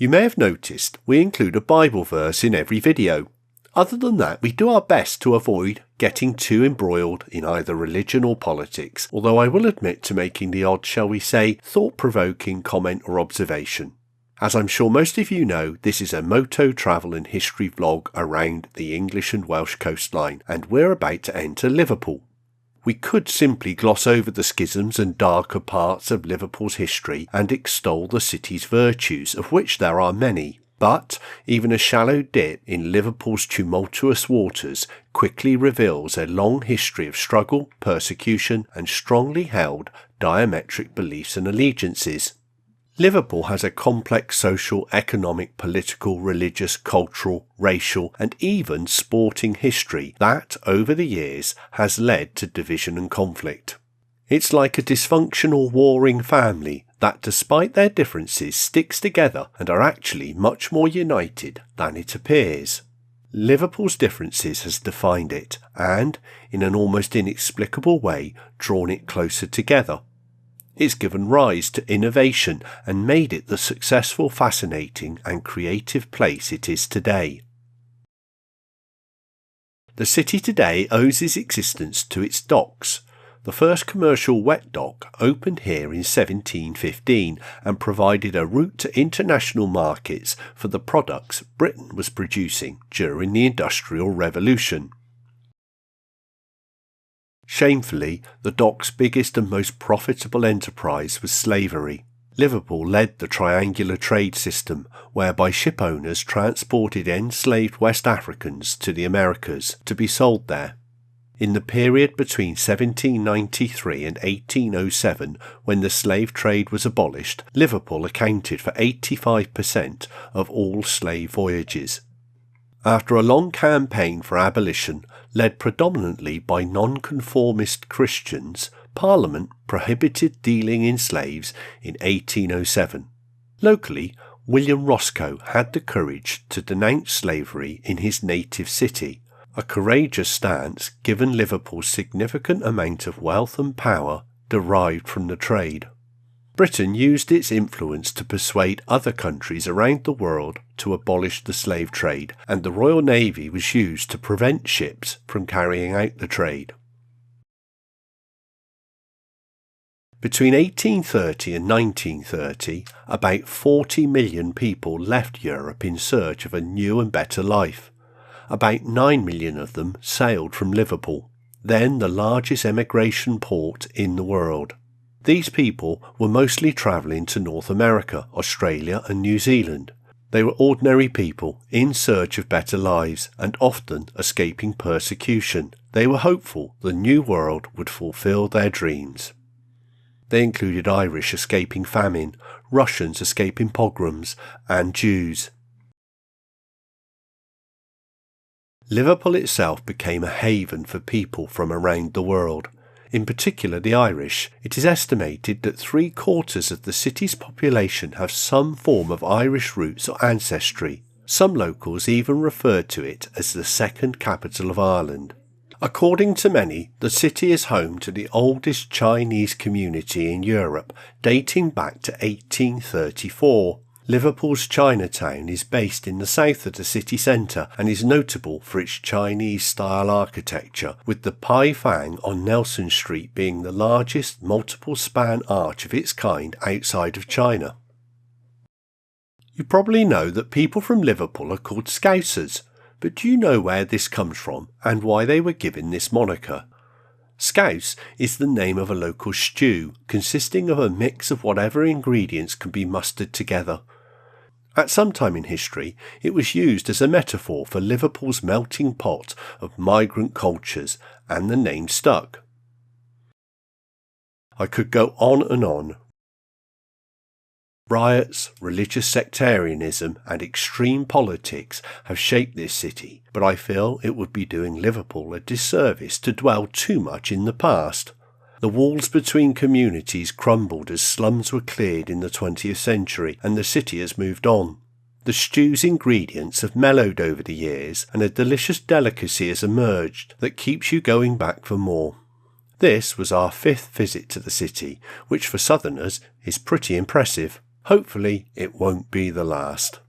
You may have noticed we include a Bible verse in every video. Other than that, we do our best to avoid getting too embroiled in either religion or politics, although I will admit to making the odd, shall we say, thought-provoking comment or observation. As I'm sure most of you know, this is a moto travel and history vlog around the English and Welsh coastline, and we're about to enter Liverpool. We could simply gloss over the schisms and darker parts of Liverpool's history and extol the city's virtues, of which there are many. But even a shallow dip in Liverpool's tumultuous waters quickly reveals a long history of struggle, persecution, and strongly held diametric beliefs and allegiances. Liverpool has a complex social, economic, political, religious, cultural, racial, and even sporting history that, over the years, has led to division and conflict. It's like a dysfunctional, warring family that, despite their differences, sticks together and are actually much more united than it appears. Liverpool's differences has defined it and, in an almost inexplicable way, drawn it closer together. It's given rise to innovation and made it the successful, fascinating and creative place it is today. The city today owes its existence to its docks. The first commercial wet dock opened here in 1715 and provided a route to international markets for the products Britain was producing during the Industrial Revolution. Shamefully, the dock's biggest and most profitable enterprise was slavery. Liverpool led the triangular trade system, whereby ship owners transported enslaved West Africans to the Americas to be sold there. In the period between 1793 and 1807, when the slave trade was abolished, Liverpool accounted for 85% of all slave voyages. After a long campaign for abolition, led predominantly by nonconformist Christians, Parliament prohibited dealing in slaves in 1807. Locally, William Roscoe had the courage to denounce slavery in his native city, a courageous stance given Liverpool's significant amount of wealth and power derived from the trade. Britain used its influence to persuade other countries around the world to abolish the slave trade, and the Royal Navy was used to prevent ships from carrying out the trade. Between 1830 and 1930, about 40 million people left Europe in search of a new and better life. About 9 million of them sailed from Liverpool, then the largest emigration port in the world. These people were mostly travelling to North America, Australia and New Zealand. They were ordinary people in search of better lives and often escaping persecution. They were hopeful the new world would fulfil their dreams. They included Irish escaping famine, Russians escaping pogroms, and Jews. Liverpool itself became a haven for people from around the world. In particular the Irish. It is estimated that 3/4 of the city's population have some form of Irish roots or ancestry. Some locals even referred to it as the second capital of Ireland. According to many, the city is home to the oldest Chinese community in Europe, dating back to 1834. Liverpool's Chinatown is based in the south of the city centre and is notable for its Chinese-style architecture, with the Pai Fang on Nelson Street being the largest multiple-span arch of its kind outside of China. You probably know that people from Liverpool are called Scousers, but do you know where this comes from and why they were given this moniker? Scouse is the name of a local stew, consisting of a mix of whatever ingredients can be mustered together. At some time in history, it was used as a metaphor for Liverpool's melting pot of migrant cultures, and the name stuck. I could go on and on. Riots, religious sectarianism and extreme politics have shaped this city, but I feel it would be doing Liverpool a disservice to dwell too much in the past. The walls between communities crumbled as slums were cleared in the 20th century, and the city has moved on. The stew's ingredients have mellowed over the years, and a delicious delicacy has emerged that keeps you going back for more. This was our 5th visit to the city, which for southerners is pretty impressive. Hopefully it won't be the last.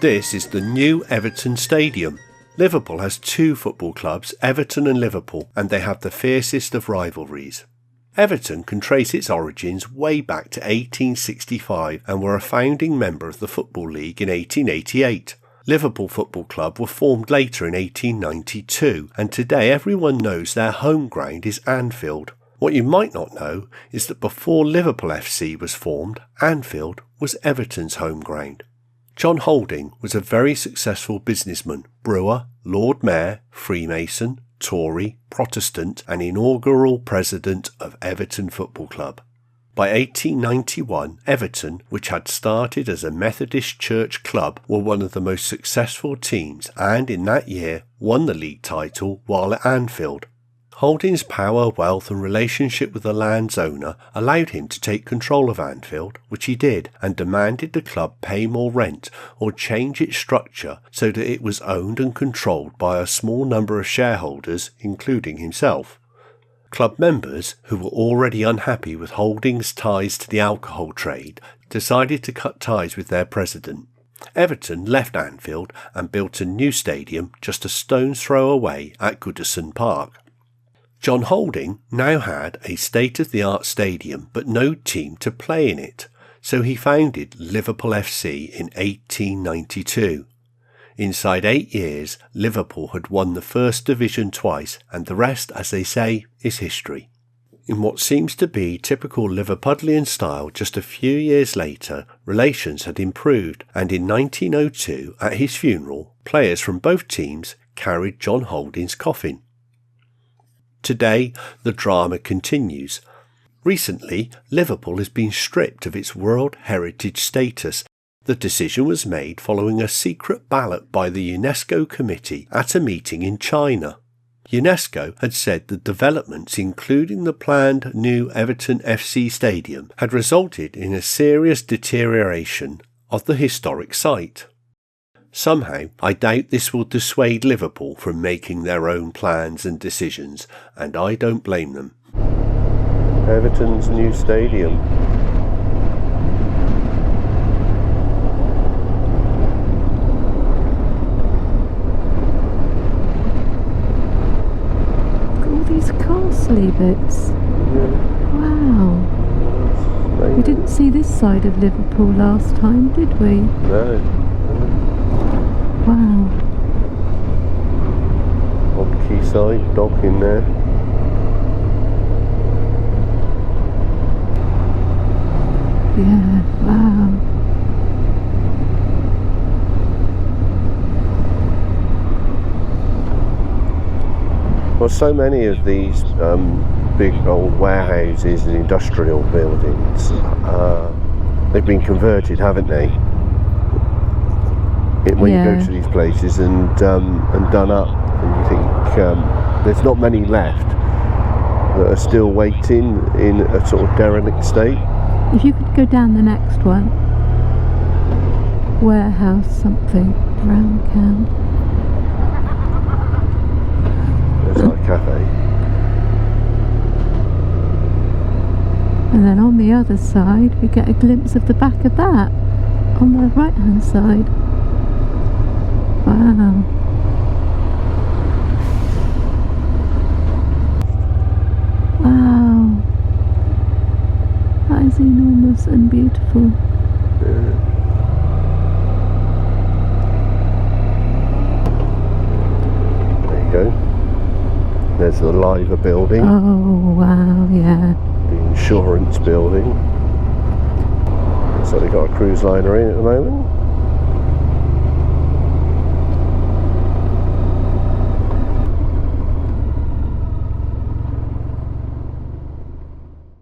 This is the new Everton Stadium. Liverpool has two football clubs, Everton and Liverpool, and they have the fiercest of rivalries. Everton can trace its origins way back to 1865 and were a founding member of the Football League in 1888. Liverpool Football Club were formed later in 1892, and today everyone knows their home ground is Anfield. What you might not know is that before Liverpool FC was formed, Anfield was Everton's home ground. John Holding was a very successful businessman, brewer, Lord Mayor, Freemason, Tory, Protestant and inaugural president of Everton Football Club. By 1891, Everton, which had started as a Methodist church club, were one of the most successful teams and in that year won the league title while at Anfield. Holding's power, wealth and relationship with the land's owner allowed him to take control of Anfield, which he did, and demanded the club pay more rent or change its structure so that it was owned and controlled by a small number of shareholders, including himself. Club members, who were already unhappy with Holding's ties to the alcohol trade, decided to cut ties with their president. Everton left Anfield and built a new stadium just a stone's throw away at Goodison Park. John Holding now had a state-of-the-art stadium but no team to play in it, so he founded Liverpool FC in 1892. Inside 8 years, Liverpool had won the First Division twice, and the rest, as they say, is history. In what seems to be typical Liverpudlian style, just a few years later, relations had improved, and in 1902, at his funeral, players from both teams carried John Holding's coffin. Today, the drama continues. Recently, Liverpool has been stripped of its World Heritage status. The decision was made following a secret ballot by the UNESCO committee at a meeting in China. UNESCO had said the developments, including the planned new Everton FC stadium, had resulted in a serious deterioration of the historic site. Somehow, I doubt this will dissuade Liverpool from making their own plans and decisions, and I don't blame them. Everton's new stadium. Look at all these castle-y bits. Yeah. Wow. We didn't see this side of Liverpool last time, did we? No. Wow. Old quayside dock in there. Yeah, wow. Well, so many of these big old warehouses and industrial buildings, they've been converted, haven't they? When you go to these places and done up, and you think there's not many left that are still waiting in a sort of derelict state. If you could go down the next one, warehouse something, brown can. There's our cafe. And then on the other side we get a glimpse of the back of that on the right hand side. Wow. Wow. That is enormous and beautiful. There you go. There's the Liver building. Oh wow, yeah. The insurance building. So they've got a cruise liner in at the moment.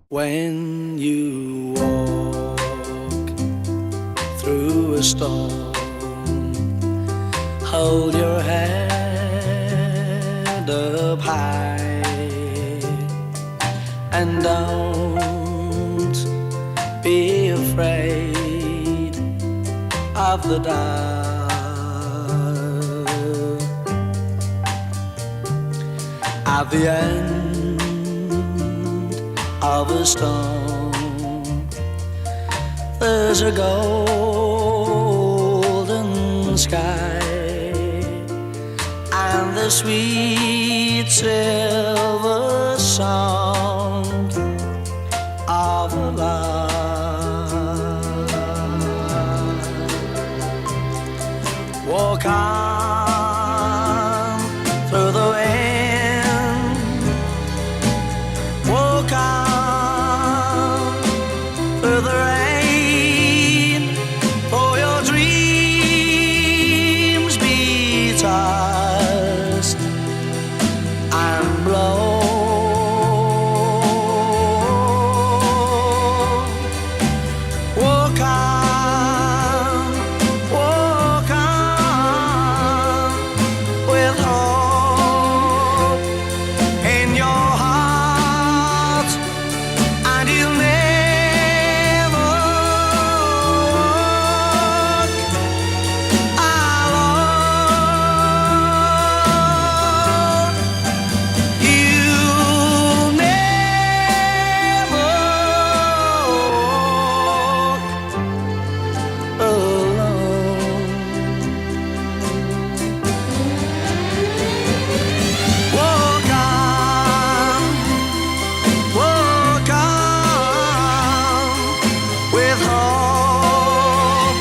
When you walk through a storm, hold your head up high and don't be afraid of the dark. At the end of a storm, there's a golden sky and the sweet silver song of love. Walk on through the wind, walk on through the rain, for your dreams be tossed and blown. Walk on with hope in your heart, and you'll never walk alone. You'll never walk alone. Walk on with hope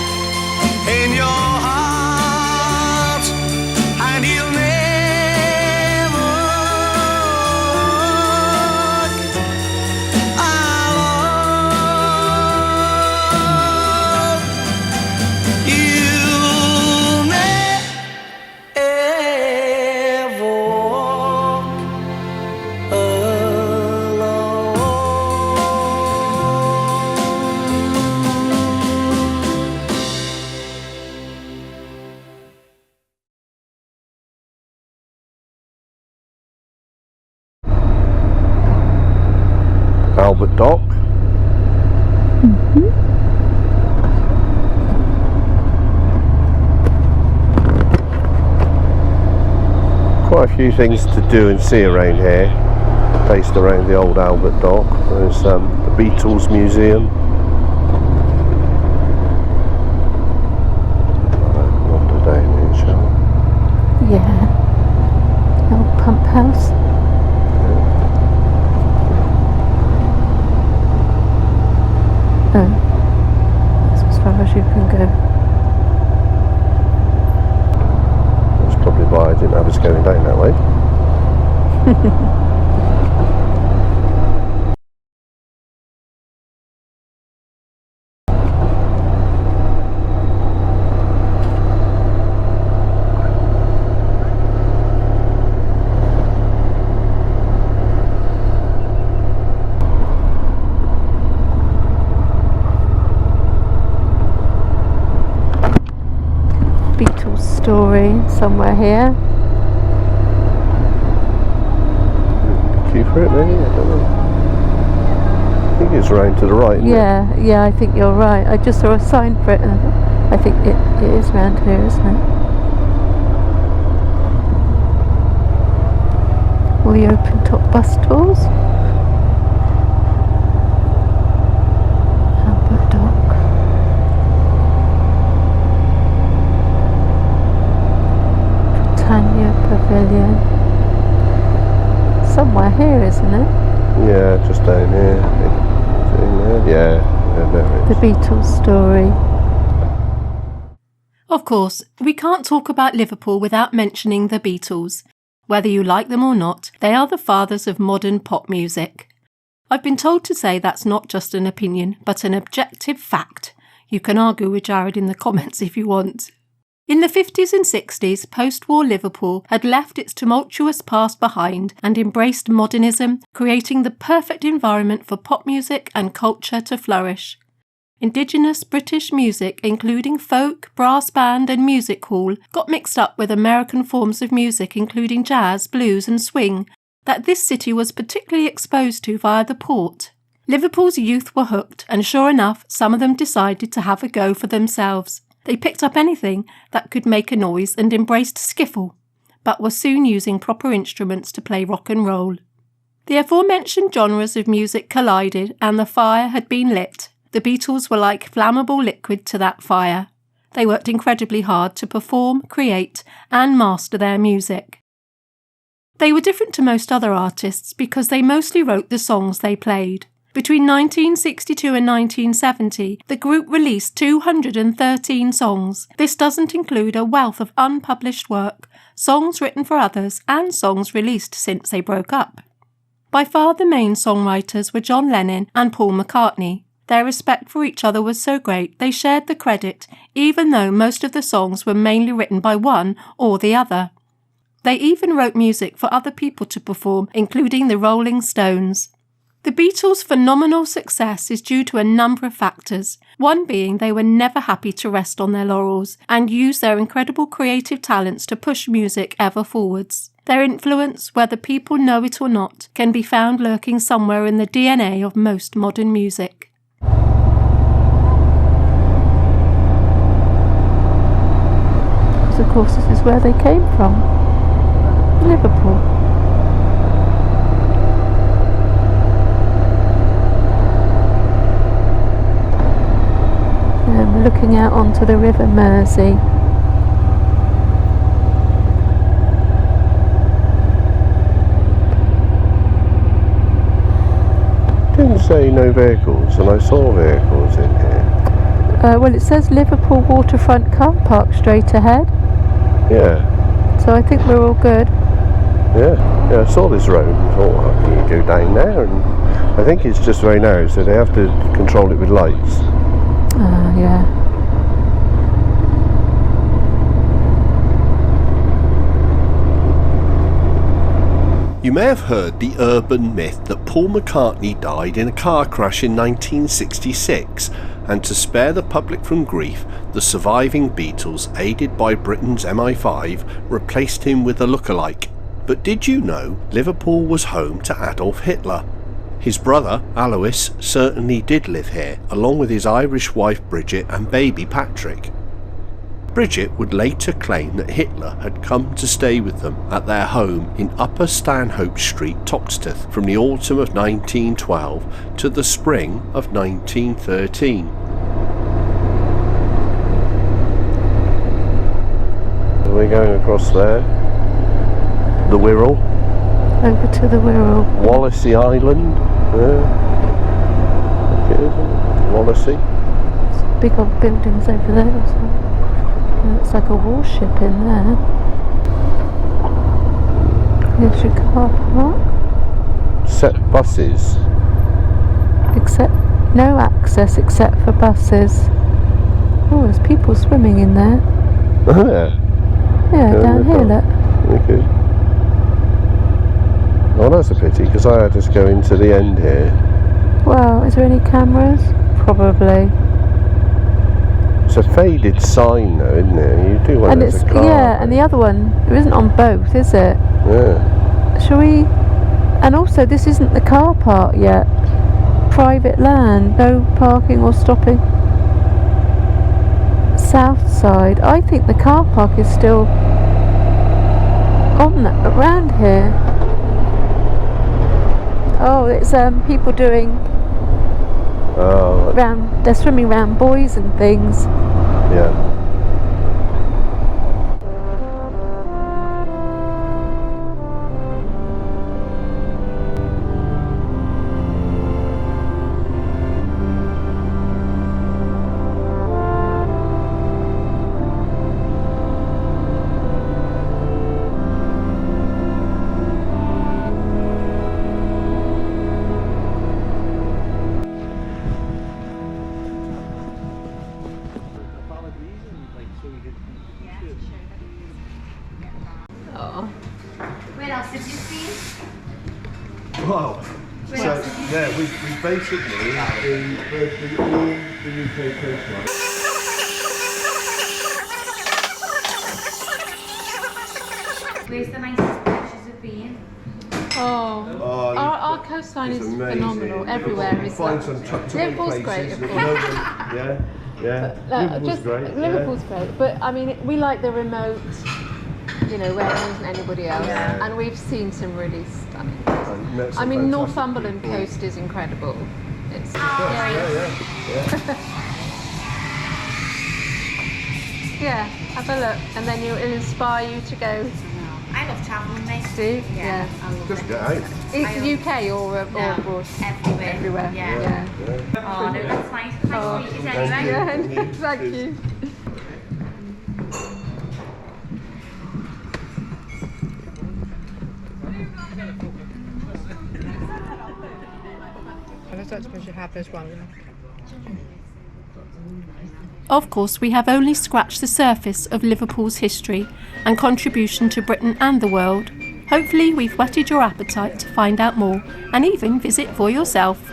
in your heart, and you'll never walk alone. You'll never walk Albert Dock. Quite a few things to do and see around here, based around the old Albert Dock. There's the Beatles Museum. Wander down here, shall we? Yeah. The old pump house. Oh. That's as far as you can go. That's probably why I didn't have us going down that way. Beatles story somewhere here. Queue for it maybe? I don't know. I think it's round to the right, isn't it? Yeah, I think you're right. I just saw a sign for it, and I think it is round here, isn't it? All the open top bus tours. Yeah, there The is. Beatles story. Of course, we can't talk about Liverpool without mentioning the Beatles. Whether you like them or not, they are the fathers of modern pop music. I've been told to say that's not just an opinion, but an objective fact. You can argue with Jared in the comments if you want. In the 50s and 60s, post-war Liverpool had left its tumultuous past behind and embraced modernism, creating the perfect environment for pop music and culture to flourish. Indigenous British music, including folk, brass band and music hall, got mixed up with American forms of music including jazz, blues and swing that this city was particularly exposed to via the port. Liverpool's youth were hooked, and sure enough, some of them decided to have a go for themselves. They picked up anything that could make a noise and embraced skiffle, but were soon using proper instruments to play rock and roll. The aforementioned genres of music collided and the fire had been lit. The Beatles were like flammable liquid to that fire. They worked incredibly hard to perform, create, and master their music. They were different to most other artists because they mostly wrote the songs they played. Between 1962 and 1970, the group released 213 songs. This doesn't include a wealth of unpublished work, songs written for others, and songs released since they broke up. By far the main songwriters were John Lennon and Paul McCartney. Their respect for each other was so great they shared the credit, even though most of the songs were mainly written by one or the other. They even wrote music for other people to perform, including the Rolling Stones. The Beatles' phenomenal success is due to a number of factors, one being they were never happy to rest on their laurels and used their incredible creative talents to push music ever forwards. Their influence, whether people know it or not, can be found lurking somewhere in the DNA of most modern music. Because of course this is where they came from. Liverpool. And we're looking out onto the River Mersey. Didn't say no vehicles, and I saw vehicles in here. Well, it says Liverpool waterfront car park straight ahead, Yeah, so I think we're all good. yeah, I saw this road and thought, oh, can you go down there? And I think it's just very narrow, so they have to control it with lights. Yeah. You may have heard the urban myth that Paul McCartney died in a car crash in 1966, and to spare the public from grief, the surviving Beatles, aided by Britain's MI5, replaced him with a lookalike. But did you know Liverpool was home to Adolf Hitler? His brother, Alois, certainly did live here, along with his Irish wife Bridget and baby Patrick. Bridget would later claim that Hitler had come to stay with them at their home in Upper Stanhope Street, Toxteth, from the autumn of 1912 to the spring of 1913. Are we going across there? The Wirral? Over to the Wirral. Wallasey Island? Wallasey? Big old buildings over there as well. Looks like a warship in there. Here's your car park. Set buses. Except no access except for buses. Oh, there's people swimming in there. Oh yeah. Yeah, down here, look. Okay. Oh, that's a pity, because I had to go into the end here. Well, is there any cameras? Probably. It's a faded sign though, isn't it? You do want And there's it's a car. yeah, and the other one, it isn't on both, is it? Yeah. Shall we? And also, this isn't the car park yet. Private land, no parking or stopping. South side. I think the car park is still on that, around here. Oh, it's people doing Oh, round. They're swimming round buoys and things. yeah. else have you seen? Wow. So, yeah, we basically the all the UK coastline. Where's the nicest places have been? Our coastline is phenomenal. Everywhere is Find some Liverpool's great, of course. Liverpool's great. Liverpool's great, but I mean, we like the remote, where there isn't anybody else, and we've seen some really stunning places. I mean, Northumberland coast is incredible. It's yeah, have a look, and then it'll inspire you to go. I love travelling, mate. Do you? Yeah. I love Just it. get out. It's UK or abroad? Everywhere. Yeah. Oh, no, that's nice. Nice to meet you anyway. Yeah, thank you. I don't suppose you have this one. Of course, we have only scratched the surface of Liverpool's history and contribution to Britain and the world. Hopefully we've whetted your appetite to find out more and even visit for yourself.